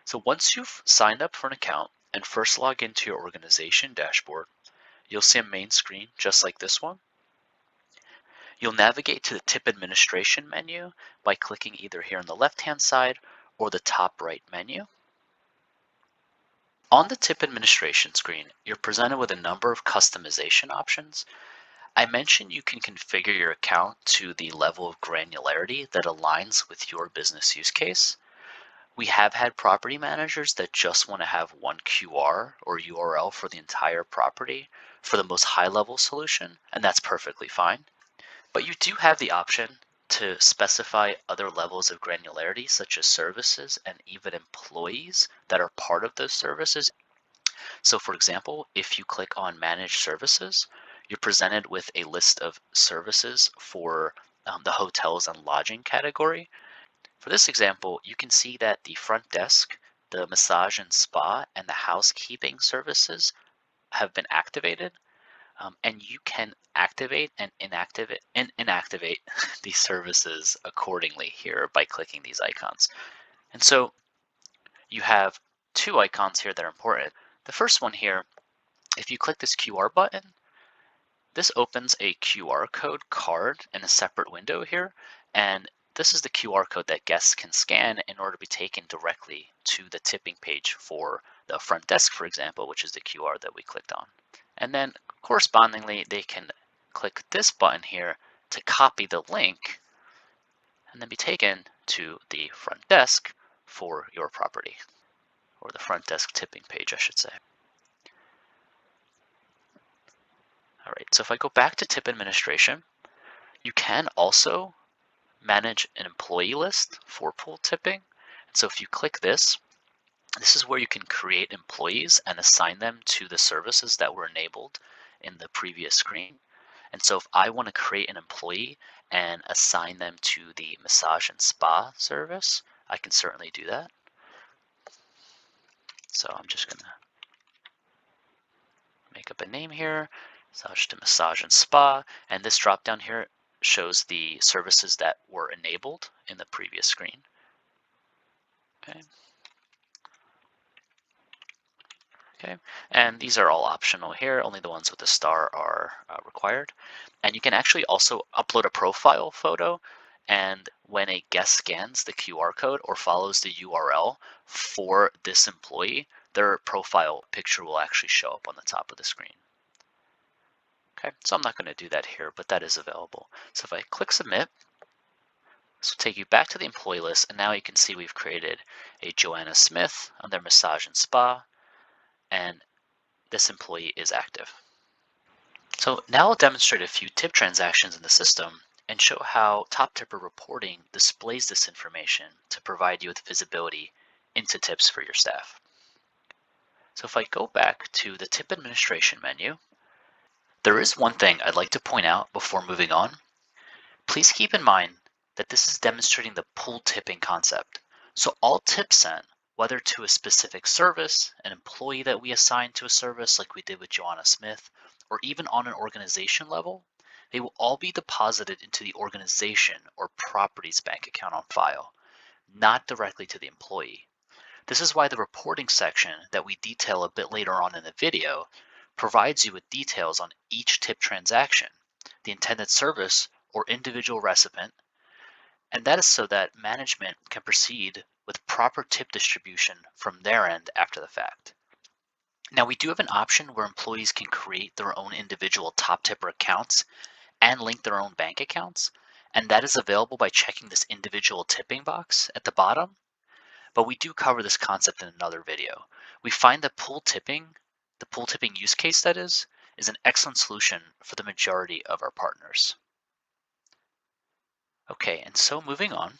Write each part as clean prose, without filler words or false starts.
So once you've signed up for an account and first log into your organization dashboard, you'll see a main screen just like this one. You'll navigate to the tip administration menu by clicking either here on the left-hand side or the top right menu. On the tip administration screen, you're presented with a number of customization options. I mentioned you can configure your account to the level of granularity that aligns with your business use case. We have had property managers that just want to have one QR or URL for the entire property for the most high-level solution, and that's perfectly fine. But you do have the option to specify other levels of granularity, such as services and even employees that are part of those services. So for example, if you click on Manage Services, you're presented with a list of services for the hotels and lodging category. For this example, you can see that the front desk, the massage and spa, and the housekeeping services have been activated. And you can activate and inactivate these services accordingly here by clicking these icons. And so you have two icons here that are important. The first one here, if you click this QR button, this opens a QR code card in a separate window here, and this is the QR code that guests can scan in order to be taken directly to the tipping page for the front desk, for example, which is the QR that we clicked on. And then correspondingly, they can click this button here to copy the link and then be taken to the front desk for your property, or the front desk tipping page, I should say. All right, so if I go back to tip administration, you can also manage an employee list for pool tipping. And so if you click this, this is where you can create employees and assign them to the services that were enabled in the previous screen. And so if I want to create an employee and assign them to the massage and spa service, I can certainly do that. So I'm just going to make up a name here, massage and spa, and this drop down here shows the services that were enabled in the previous screen. Okay. Okay, and these are all optional here. Only the ones with the star are required. And you can actually also upload a profile photo, and when a guest scans the QR code or follows the URL for this employee, their profile picture will actually show up on the top of the screen. Okay, so I'm not going to do that here, but that is available. So if I click Submit, this will take you back to the employee list, and now you can see we've created a Joanna Smith under Massage and Spa, and this employee is active. So now I'll demonstrate a few tip transactions in the system and show how TopTipper reporting displays this information to provide you with visibility into tips for your staff. So if I go back to the tip administration menu, there is one thing I'd like to point out before moving on. Please keep in mind that this is demonstrating the pool tipping concept. So all tips sent, whether to a specific service, an employee that we assign to a service like we did with Joanna Smith, or even on an organization level, they will all be deposited into the organization or property's bank account on file, not directly to the employee. This is why the reporting section that we detail a bit later on in the video provides you with details on each tip transaction, the intended service or individual recipient, and that is so that management can proceed with proper tip distribution from their end after the fact. Now we do have an option where employees can create their own individual TopTipper accounts and link their own bank accounts, and that is available by checking this individual tipping box at the bottom. But we do cover this concept in another video. We find that the pool tipping use case that is an excellent solution for the majority of our partners. Okay, and so moving on,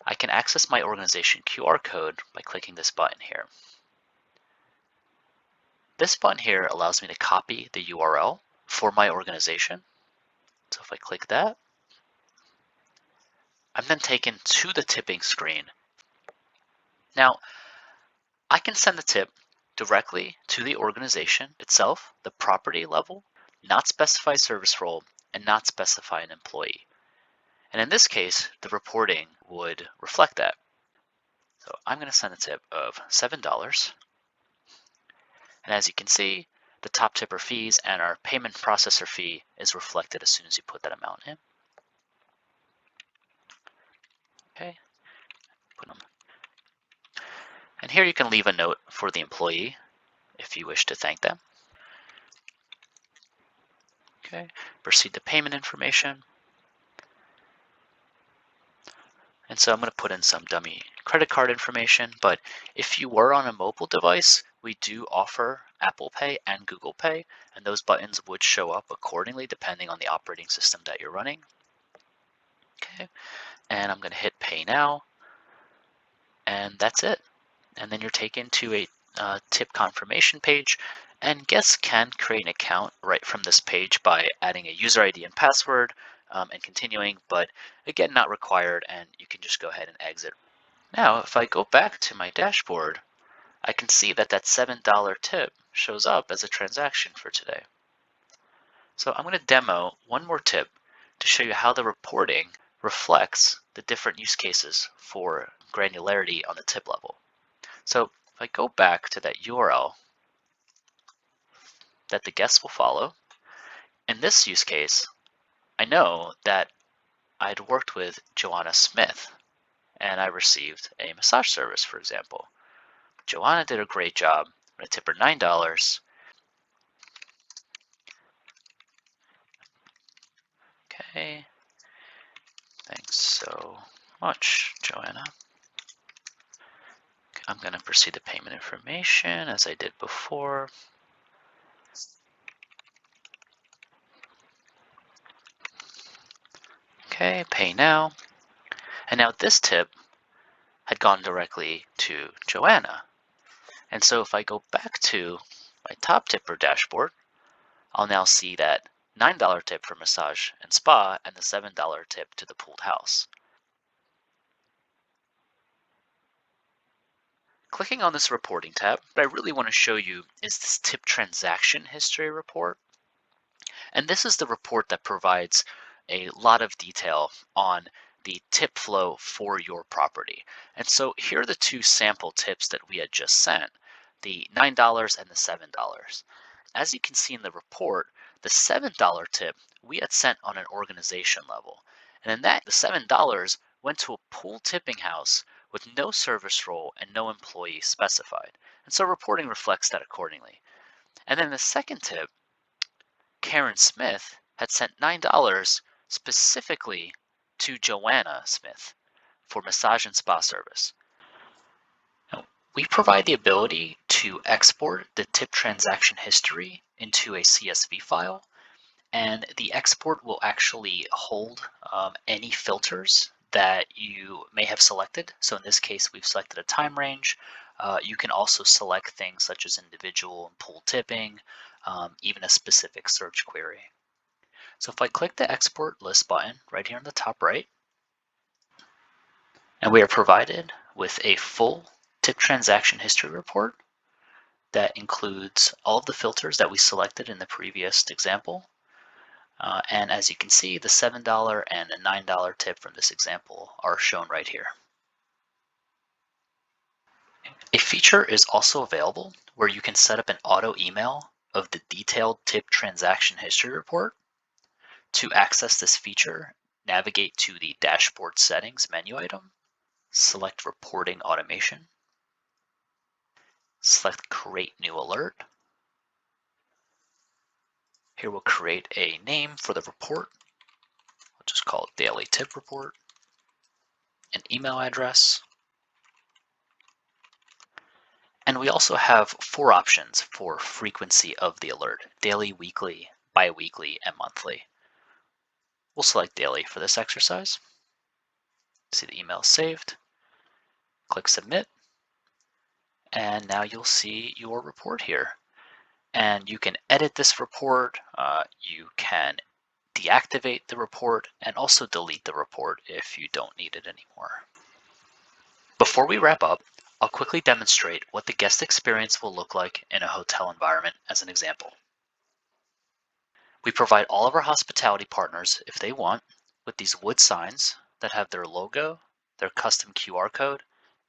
I can access my organization QR code by clicking this button here. This button here allows me to copy the URL for my organization. So if I click that, I'm then taken to the tipping screen. Now, I can send the tip directly to the organization itself, the property level, not specify service role, and not specify an employee. And in this case, the reporting would reflect that. So I'm going to send a tip of $7. And as you can see, the top tipper fees and our payment processor fee is reflected as soon as you put that amount in. Okay, put them. And here you can leave a note for the employee if you wish to thank them. Okay, proceed to payment information. And so I'm going to put in some dummy credit card information, but if you were on a mobile device, we do offer Apple Pay and Google Pay, and those buttons would show up accordingly depending on the operating system that you're running. Okay, and I'm going to hit Pay Now, and that's it. And then you're taken to a tip confirmation page, and guests can create an account right from this page by adding a user ID and password and continuing, but again, not required, and you can just go ahead and exit. Now, if I go back to my dashboard, I can see that that $7 tip shows up as a transaction for today. So I'm going to demo one more tip to show you how the reporting reflects the different use cases for granularity on the tip level. So if I go back to that URL that the guests will follow, in this use case, I know that I'd worked with Joanna Smith and I received a massage service, for example. Joanna did a great job. I'm going to tip her $9. Okay. Thanks so much, Joanna. I'm going to proceed to payment information as I did before. Okay, pay now. And now this tip had gone directly to Joanna. And so if I go back to my top tipper dashboard, I'll now see that $9 tip for massage and spa and the $7 tip to the pooled house. Clicking on this reporting tab, what I really want to show you is this tip transaction history report. And this is the report that provides a lot of detail on the tip flow for your property. And so here are the two sample tips that we had just sent, the $9 and the $7. As you can see in the report, the $7 tip we had sent on an organization level. And in that, the $7 went to a pool tipping house with no service role and no employee specified. And so reporting reflects that accordingly. And then the second tip, Karen Smith had sent $9 specifically to Joanna Smith for massage and spa service. Now, we provide the ability to export the tip transaction history into a CSV file, and the export will actually hold any filters that you may have selected. So in this case, we've selected a time range. You can also select things such as individual and pool tipping, even a specific search query. So if I click the export list button right here on the top right, and we are provided with a full tip transaction history report that includes all of the filters that we selected in the previous example. And as you can see, the $7 and the $9 tip from this example are shown right here. A feature is also available where you can set up an auto email of the detailed tip transaction history report. To access this feature, navigate to the dashboard settings menu item, select reporting automation, select create new alert. Here we'll create a name for the report. We'll just call it daily tip report, an email address. And we also have 4 options for frequency of the alert: daily, weekly, bi-weekly, and monthly. We'll select daily for this exercise. See the email saved. Click submit. And now you'll see your report here. And you can edit this report. You can deactivate the report and also delete the report if you don't need it anymore. Before we wrap up, I'll quickly demonstrate what the guest experience will look like in a hotel environment as an example. We provide all of our hospitality partners, if they want, with these wood signs that have their logo, their custom QR code,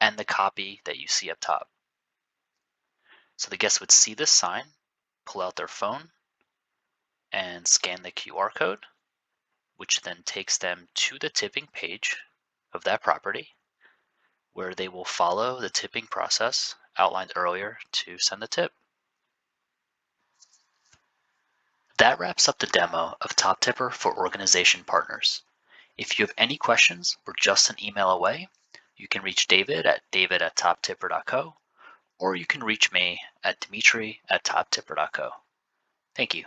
and the copy that you see up top. So the guest would see this sign, pull out their phone, and scan the QR code, which then takes them to the tipping page of that property, where they will follow the tipping process outlined earlier to send the tip. That wraps up the demo of TopTipper for organization partners. If you have any questions, we're just an email away. You can reach David at david@toptipper.co, or you can reach me at Dimitri@toptipper.co. Thank you.